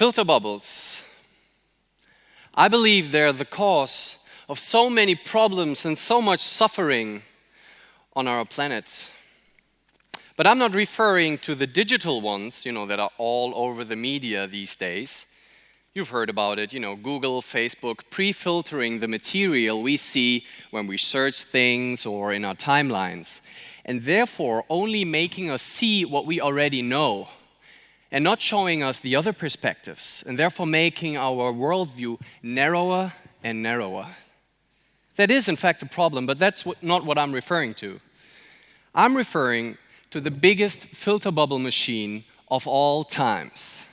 Filter bubbles. I believe they're the cause of so many problems and so much suffering on our planet. But I'm not referring to the digital ones, that are all over the media these days. You've heard about it, Google, Facebook, pre-filtering the material we see when we search things or in our timelines, and therefore only making us see what we already know and not showing us the other perspectives, and therefore making our worldview narrower and narrower. That is, in fact, a problem, but that's not what I'm referring to. I'm referring to the biggest filter bubble machine of all times,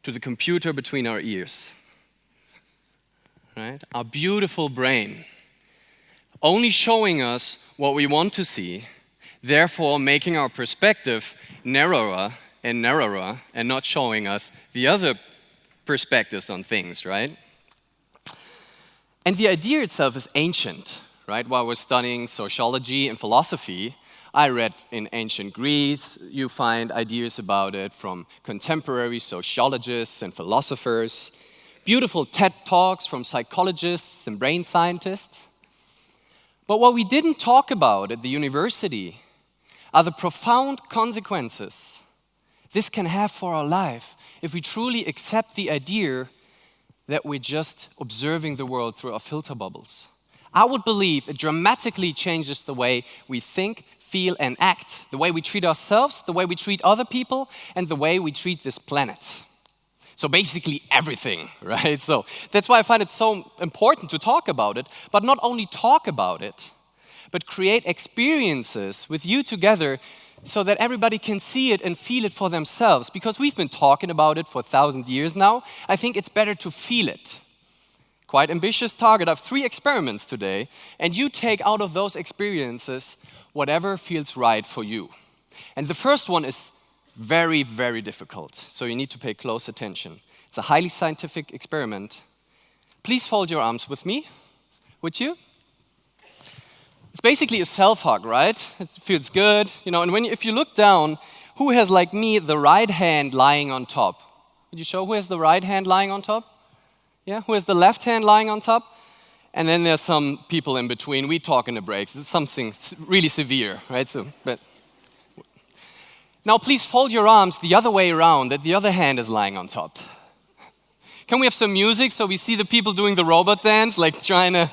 to the computer between our ears, right? Our beautiful brain, only showing us what we want to see, therefore making our perspective narrower and narrower and not showing us the other perspectives on things, right? And the idea itself is ancient, right? While we're studying sociology and philosophy, I read in ancient Greece, you find ideas about it from contemporary sociologists and philosophers, beautiful TED Talks from psychologists and brain scientists. But what we didn't talk about at the university are the profound consequences this can have for our life if we truly accept the idea that we're just observing the world through our filter bubbles. I would believe it dramatically changes the way we think, feel, and act, the way we treat ourselves, the way we treat other people, and the way we treat this planet. So basically everything, right? So that's why I find it so important to talk about it, but not only talk about it, but create experiences with you together so that everybody can see it and feel it for themselves. Because we've been talking about it for thousands of years now, I think it's better to feel it. Quite ambitious target. I have 3 experiments today, and you take out of those experiences whatever feels right for you. And the first one is very, very difficult, so you need to pay close attention. It's a highly scientific experiment. Please fold your arms with me, would you? It's basically a self-hug, right? It feels good, and if you look down, who has, like me, the right hand lying on top? Would you show who has the right hand lying on top? Yeah, who has the left hand lying on top? And then there's some people in between. We talk in the breaks. It's something really severe, right? Now please fold your arms the other way around, that the other hand is lying on top. Can we have some music so we see the people doing the robot dance, like trying to...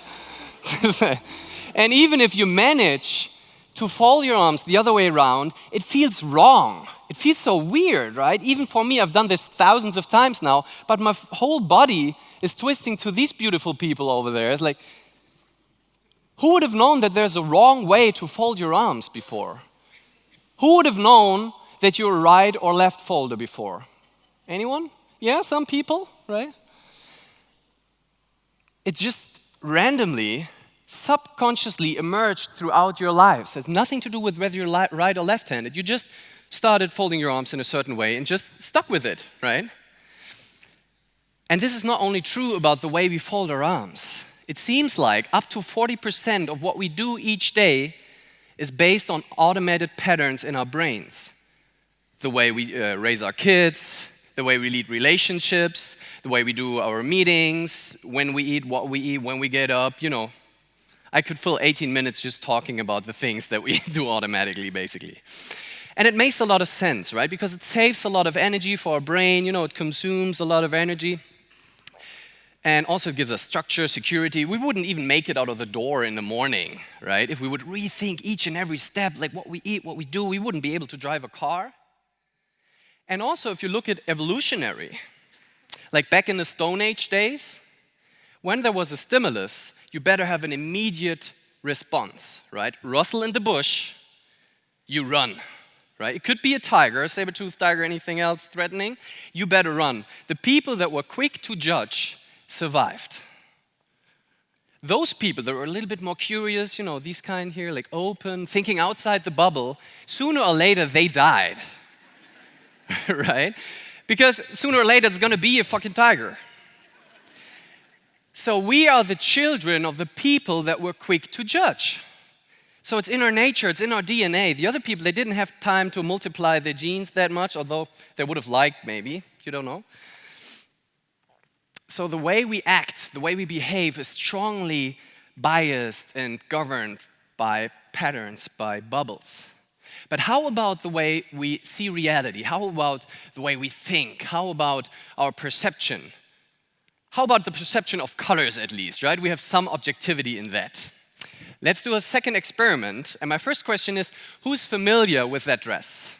And even if you manage to fold your arms the other way around, it feels wrong. It feels so weird, right? Even for me, I've done this thousands of times now, but my whole body is twisting to these beautiful people over there. It's like, who would have known that there's a wrong way to fold your arms before? Who would have known that you're a right or left folder before? Anyone? Yeah, some people, right? It just randomly, subconsciously emerged throughout your lives. It has nothing to do with whether you're right or left-handed. You just started folding your arms in a certain way and just stuck with it, right? And this is not only true about the way we fold our arms. It seems like up to 40% of what we do each day is based on automated patterns in our brains. The way we raise our kids, the way we lead relationships, the way we do our meetings, when we eat, what we eat, when we get up, I could fill 18 minutes just talking about the things that we do automatically, basically. And it makes a lot of sense, right? Because it saves a lot of energy for our brain, it consumes a lot of energy. And also it gives us structure, security. We wouldn't even make it out of the door in the morning, right? If we would rethink each and every step, like what we eat, what we do, we wouldn't be able to drive a car. And also if you look at evolutionary, like back in the Stone Age days, when there was a stimulus, you better have an immediate response, right? Rustle in the bush, you run, right? It could be a tiger, a saber-toothed tiger, anything else threatening, you better run. The people that were quick to judge survived. Those people that were a little bit more curious, these kind here, like open, thinking outside the bubble, sooner or later they died, right? Because sooner or later it's gonna be a fucking tiger. So we are the children of the people that were quick to judge. So it's in our nature, it's in our DNA. The other people, they didn't have time to multiply their genes that much, although they would have liked maybe, you don't know. So the way we act, the way we behave is strongly biased and governed by patterns, by bubbles. But how about the way we see reality? How about the way we think? How about our perception? How about the perception of colors at least, right? We have some objectivity in that. Let's do a second experiment. And my first question is, who's familiar with that dress?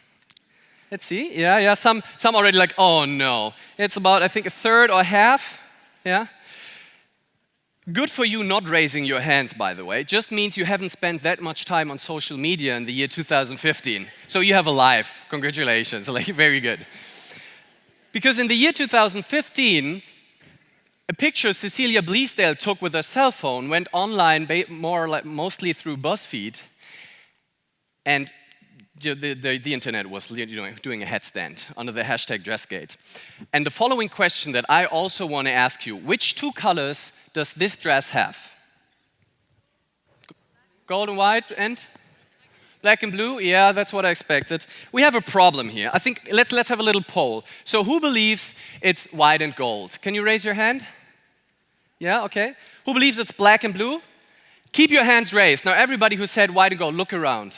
Let's see. Yeah, some already like, oh no. It's about, I think, a third or half. Yeah. Good for you not raising your hands, by the way. It just means you haven't spent that much time on social media in the year 2015. So you have a life. Congratulations. Like, very good. Because in the year 2015, a picture Cecilia Bleasdale took with her cell phone went online mostly through BuzzFeed, and the internet was doing a headstand under the hashtag Dressgate. And the following question that I also want to ask you, which two colors does this dress have? Gold and white and black and blue? Yeah, that's what I expected. We have a problem here. I think let's have a little poll. So who believes it's white and gold? Can you raise your hand? Yeah, okay. Who believes it's black and blue? Keep your hands raised. Now everybody who said white and gold, look around.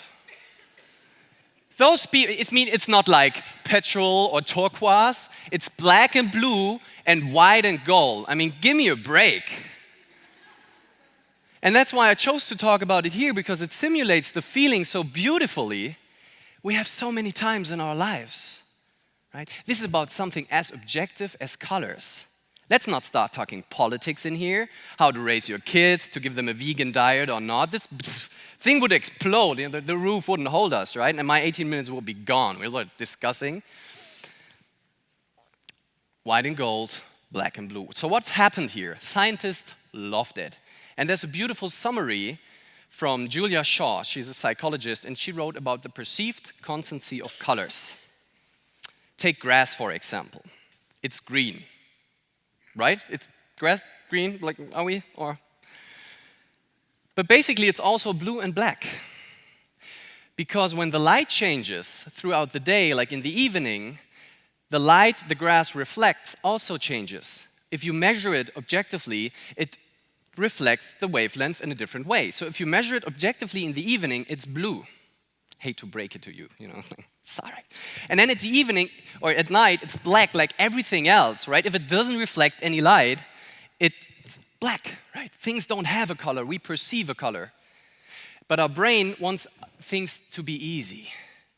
Those people, it's not like petrol or turquoise. It's black and blue and white and gold. I mean, give me a break. And that's why I chose to talk about it here, because it simulates the feeling so beautifully we have so many times in our lives, right? This is about something as objective as colors. Let's not start talking politics in here, how to raise your kids, to give them a vegan diet or not. This thing would explode. The roof wouldn't hold us, right? And my 18 minutes will be gone. We're discussing white and gold, black and blue. So what's happened here? Scientists loved it. And there's a beautiful summary from Julia Shaw. She's a psychologist, and she wrote about the perceived constancy of colors. Take grass, for example. It's green, right? It's grass, green, like, are we? But basically, it's also blue and black. Because when the light changes throughout the day, like in the evening, the light the grass reflects also changes. If you measure it objectively, it reflects the wavelength in a different way. So if you measure it objectively in the evening, it's blue. Hate to break it to you, sorry. And then at the evening, or at night, it's black like everything else, right? If it doesn't reflect any light, it's black, right? Things don't have a color, we perceive a color. But our brain wants things to be easy.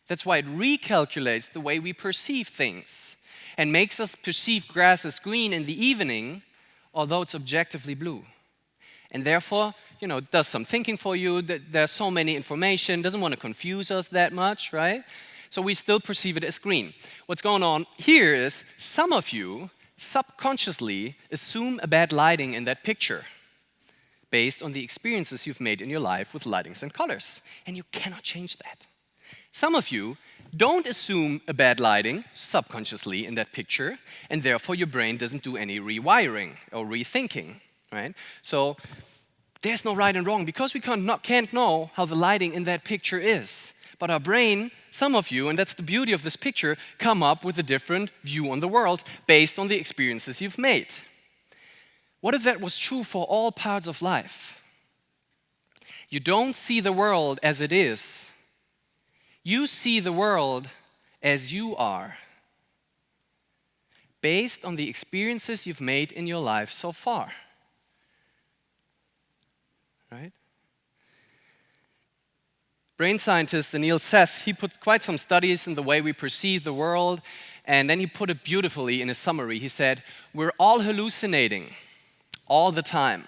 That's why it recalculates the way we perceive things and makes us perceive grass as green in the evening, although it's objectively blue. And therefore, it does some thinking for you. There's so many information, doesn't want to confuse us that much, right? So we still perceive it as green. What's going on here is some of you subconsciously assume a bad lighting in that picture based on the experiences you've made in your life with lightings and colors. And you cannot change that. Some of you don't assume a bad lighting subconsciously in that picture, and therefore your brain doesn't do any rewiring or rethinking. Right? So there's no right and wrong, because we can't know how the lighting in that picture is. But our brain, some of you, and that's the beauty of this picture, come up with a different view on the world based on the experiences you've made. What if that was true for all parts of life? You don't see the world as it is. You see the world as you are, based on the experiences you've made in your life so far. Right? Brain scientist Anil Seth, he put quite some studies in the way we perceive the world, and then he put it beautifully in a summary. He said, we're all hallucinating all the time.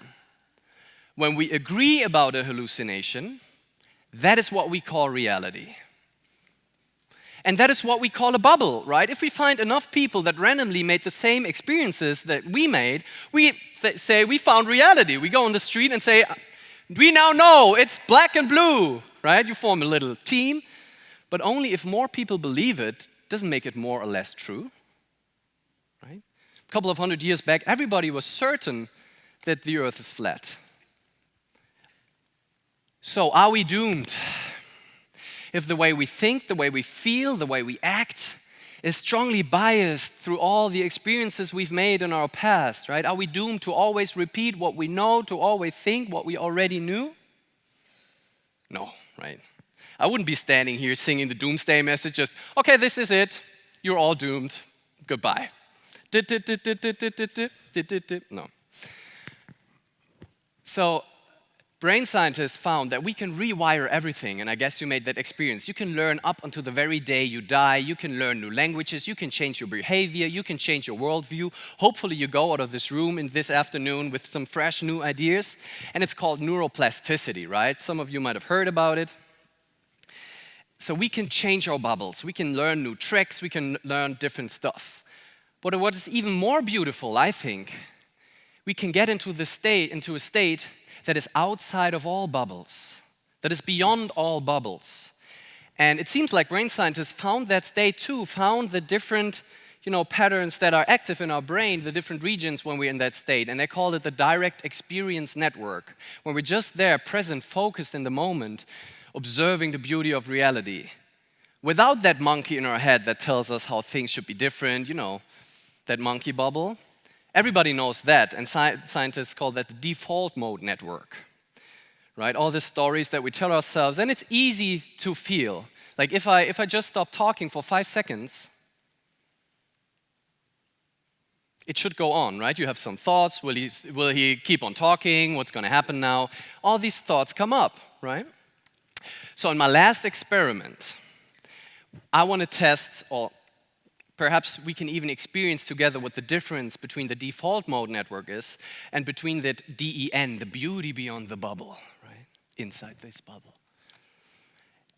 When we agree about a hallucination, that is what we call reality. And that is what we call a bubble, right? If we find enough people that randomly made the same experiences that we made, we say we found reality. We go on the street and say, we now know it's black and blue, right? You form a little team, but only if more people believe it doesn't make it more or less true, right? A couple of 100 years back, everybody was certain that the earth is flat. So are we doomed? If the way we think, the way we feel, the way we act is strongly biased through all the experiences we've made in our past, right? Are we doomed to always repeat what we know, to always think what we already knew? No, right? I wouldn't be standing here singing the doomsday message, just, okay, this is it, you're all doomed, goodbye. No. So, brain scientists found that we can rewire everything, and I guess you made that experience. You can learn up until the very day you die, you can learn new languages, you can change your behavior, you can change your worldview. Hopefully you go out of this room in this afternoon with some fresh new ideas, and it's called neuroplasticity, right? Some of you might have heard about it. So we can change our bubbles, we can learn new tricks, we can learn different stuff. But what is even more beautiful, I think, we can get into a state that is outside of all bubbles, that is beyond all bubbles. And it seems like brain scientists found that state too, found the different patterns that are active in our brain, the different regions when we're in that state. And they call it the direct experience network, when we're just there, present, focused in the moment, observing the beauty of reality. Without that monkey in our head that tells us how things should be different, that monkey bubble. Everybody knows that, and scientists call that the default mode network, right? All the stories that we tell ourselves, and it's easy to feel. Like if I just stop talking for 5 seconds, it should go on, right? You have some thoughts, will he keep on talking? What's gonna happen now? All these thoughts come up, right? So in my last experiment, I wanna test, or perhaps we can even experience together what the difference between the default mode network is and between that DEN, the beauty beyond the bubble, right? Inside this bubble.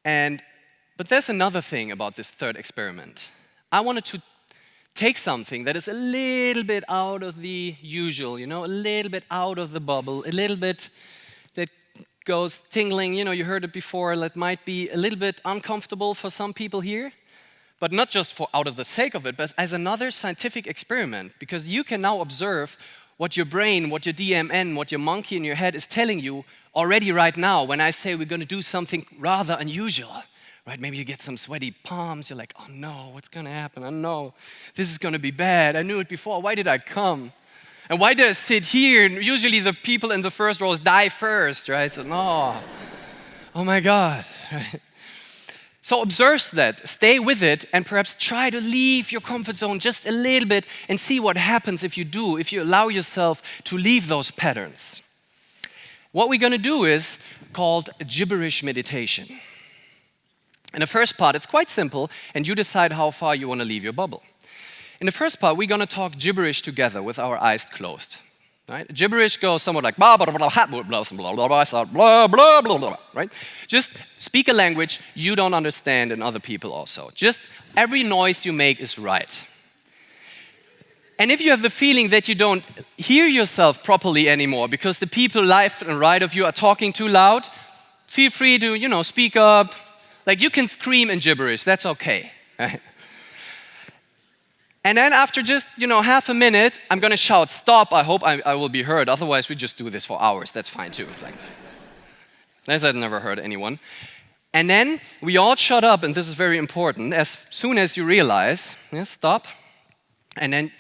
But there's another thing about this third experiment. I wanted to take something that is a little bit out of the usual, a little bit out of the bubble, a little bit that goes tingling, you heard it before, that might be a little bit uncomfortable for some people here. But not just for out of the sake of it, but as another scientific experiment, because you can now observe what your brain, what your DMN, what your monkey in your head is telling you already right now when I say we're going to do something rather unusual, right? Maybe you get some sweaty palms, you're like, oh no, what's going to happen? Oh no, this is going to be bad. I knew it before, why did I come? And why did I sit here? And usually the people in the first rows die first, right? So no, oh my God, right? So observe that, stay with it, and perhaps try to leave your comfort zone just a little bit and see what happens if you allow yourself to leave those patterns. What we're going to do is called Gibberish Meditation. In the first part, it's quite simple, and you decide how far you want to leave your bubble. In the first part, we're going to talk gibberish together with our eyes closed. Right? Gibberish goes somewhat like blah, blah, blah, blah, blah, blah, blah, blah, blah, right? Just speak a language you don't understand and other people also. Just every noise you make is right. And if you have the feeling that you don't hear yourself properly anymore because the people left and right of you are talking too loud, feel free to, speak up. Like you can scream in gibberish, that's okay. Right? And then after just, half a minute, I'm going to shout, stop, I hope I will be heard. Otherwise, we just do this for hours. That's fine, too. As I've never heard anyone. And then we all shut up, and this is very important. As soon as you realize, stop. And then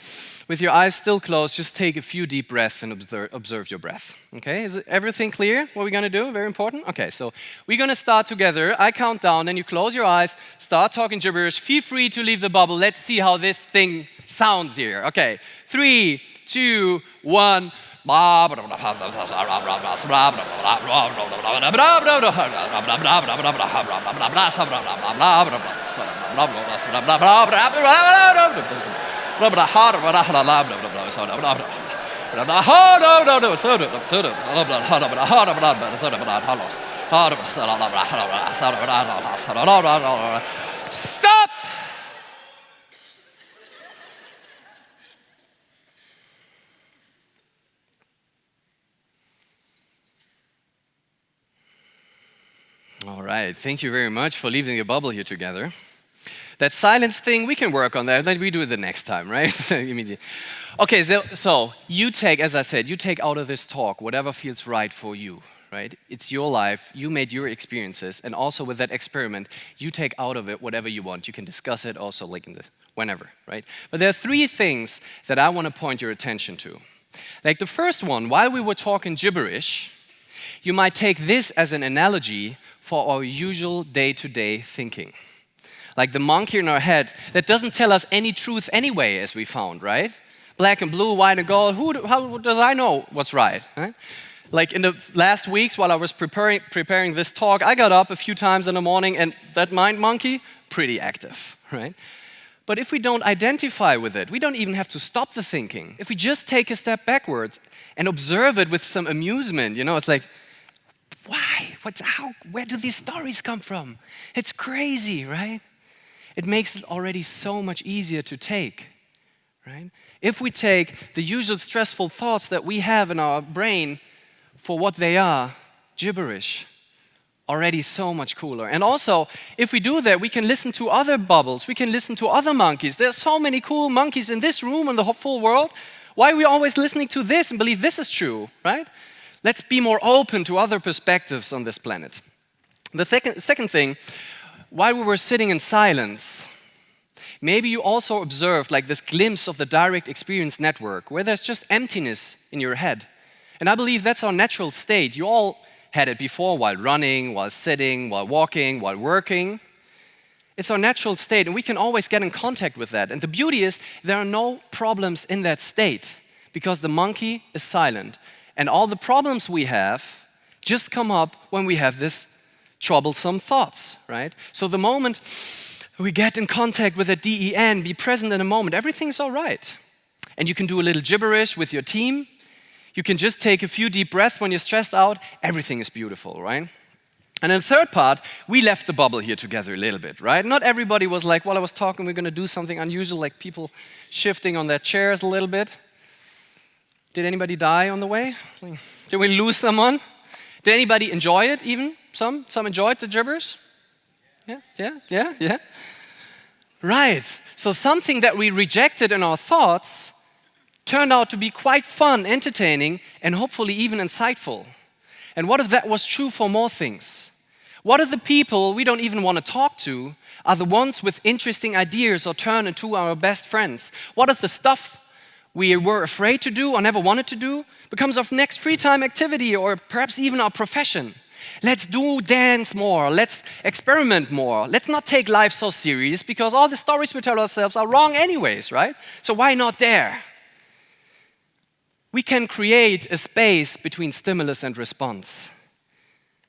with your eyes still closed, just take a few deep breaths and observe your breath. Okay, is everything clear what we're going to do? Very important? Okay, so we're going to start together. I count down, then you close your eyes, start talking gibberish. Feel free to leave the bubble. Let's see how this thing sounds here. Okay, 3, 2, 1. Stop! All right, thank you very much for leaving your bubble here together. That silence thing, we can work on that. Then we do it the next time, right? Okay, so you take, as I said, you take out of this talk whatever feels right for you, right? It's your life, you made your experiences, and also with that experiment, you take out of it whatever you want. You can discuss it also like whenever, right? But there are three things that I want to point your attention to. Like the first one, while we were talking gibberish, you might take this as an analogy for our usual day-to-day thinking. Like the monkey in our head that doesn't tell us any truth anyway, as we found, right? Black and blue, white and gold, how does I know what's right? Like in the last weeks while I was preparing this talk, I got up a few times in the morning and that mind monkey, pretty active, right? But if we don't identify with it, we don't even have to stop the thinking. If we just take a step backwards and observe it with some amusement, it's like, why? Where do these stories come from? It's crazy, right? It makes it already so much easier to take, right? If we take the usual stressful thoughts that we have in our brain for what they are, gibberish, already so much cooler. And also, if we do that, we can listen to other bubbles, we can listen to other monkeys. There's so many cool monkeys in this room and the full world. Why are we always listening to this and believe this is true, right? Let's be more open to other perspectives on this planet. The second thing, while we were sitting in silence, maybe you also observed like this glimpse of the direct experience network where there's just emptiness in your head. And I believe that's our natural state. You all had it before while running, while sitting, while walking, while working. It's our natural state, and we can always get in contact with that. And the beauty is there are no problems in that state because the monkey is silent. And all the problems we have just come up when we have this troublesome thoughts, right? So the moment we get in contact with a DEN, be present in a moment, everything's all right. And you can do a little gibberish with your team. You can just take a few deep breaths when you're stressed out. Everything is beautiful, right? And in the third part, we left the bubble here together a little bit, right? Not everybody was like, while I was talking, we're going to do something unusual, like people shifting on their chairs a little bit. Did anybody die on the way? Did we lose someone? Did anybody enjoy it even? Some enjoyed the gibberish? Yeah. Right. So something that we rejected in our thoughts turned out to be quite fun, entertaining, and hopefully even insightful. And what if that was true for more things? What if the people we don't even want to talk to are the ones with interesting ideas or turn into our best friends? What if the stuff we were afraid to do or never wanted to do becomes our next free time activity or perhaps even our profession? Let's dance more. Let's experiment more. Let's not take life so serious because all the stories we tell ourselves are wrong anyways, right? So why not dare? We can create a space between stimulus and response.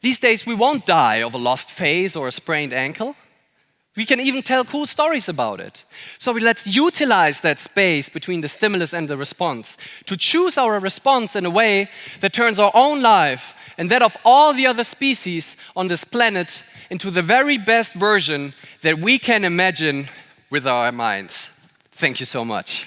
These days, we won't die of a lost face or a sprained ankle. We can even tell cool stories about it. So let's utilize that space between the stimulus and the response to choose our response in a way that turns our own life and that of all the other species on this planet into the very best version that we can imagine with our minds. Thank you so much.